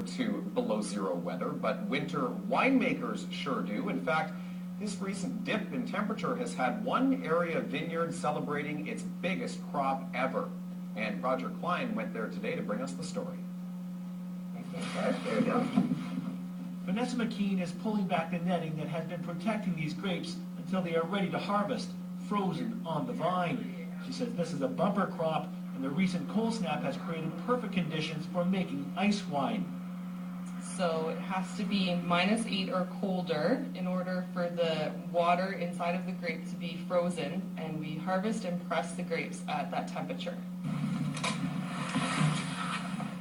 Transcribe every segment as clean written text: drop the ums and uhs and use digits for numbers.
forward to below zero weather, but winter winemakers sure do. In fact, this recent dip in temperature has had one area vineyard celebrating its biggest crop ever. And Roger Klein went there today to bring us the story. There we go. Vanessa McKean is pulling back the netting that has been protecting these grapes until they are ready to harvest, frozen on the vine. She says this is a bumper crop, and the recent cold snap has created perfect conditions for making ice wine. So it has to be -8 or colder in order for the water inside of the grape to be frozen, and we harvest and press the grapes at that temperature.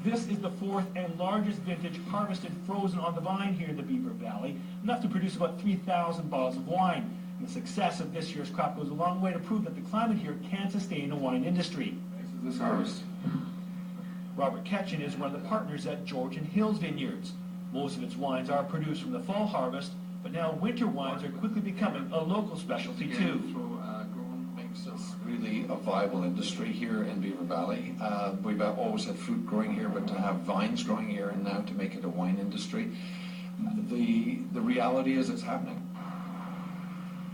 This is the fourth and largest vintage harvested frozen on the vine here in the Beaver Valley, enough to produce about 3,000 bottles of wine. And the success of this year's crop goes a long way to prove that the climate here can sustain a wine industry. This harvest. Robert Ketchen is one of the partners at Georgian Hills Vineyards. Most of its wines are produced from the fall harvest, but now winter wines are quickly becoming a local specialty too. Makes us really a viable industry here in Beaver Valley. We've always had fruit growing here, but to have vines growing here and now to make it a wine industry, the reality is it's happening.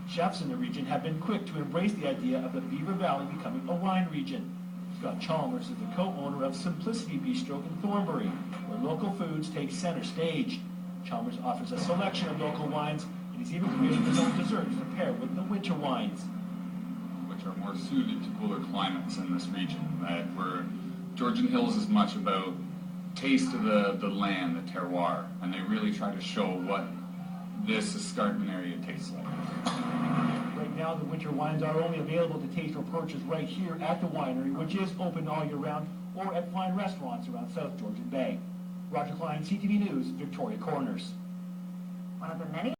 Chefs in the region have been quick to embrace the idea of the Beaver Valley becoming a wine region. Scott Chalmers is the co-owner of Simplicity Bistro in Thornbury, where local foods take center stage. Chalmers offers a selection of local wines, and he's even created his own desserts to pair with the winter wines, which are more suited to cooler climates in this region. Where Georgian Hills is much about taste of the land, the terroir, and they really try to show what this escarpment area tastes like. Right now, the winter wines are only available to taste or purchase right here at the winery, which is open all year round, or at fine restaurants around South Georgian Bay. Roger Klein, CTV News, Victoria Corners. One of the many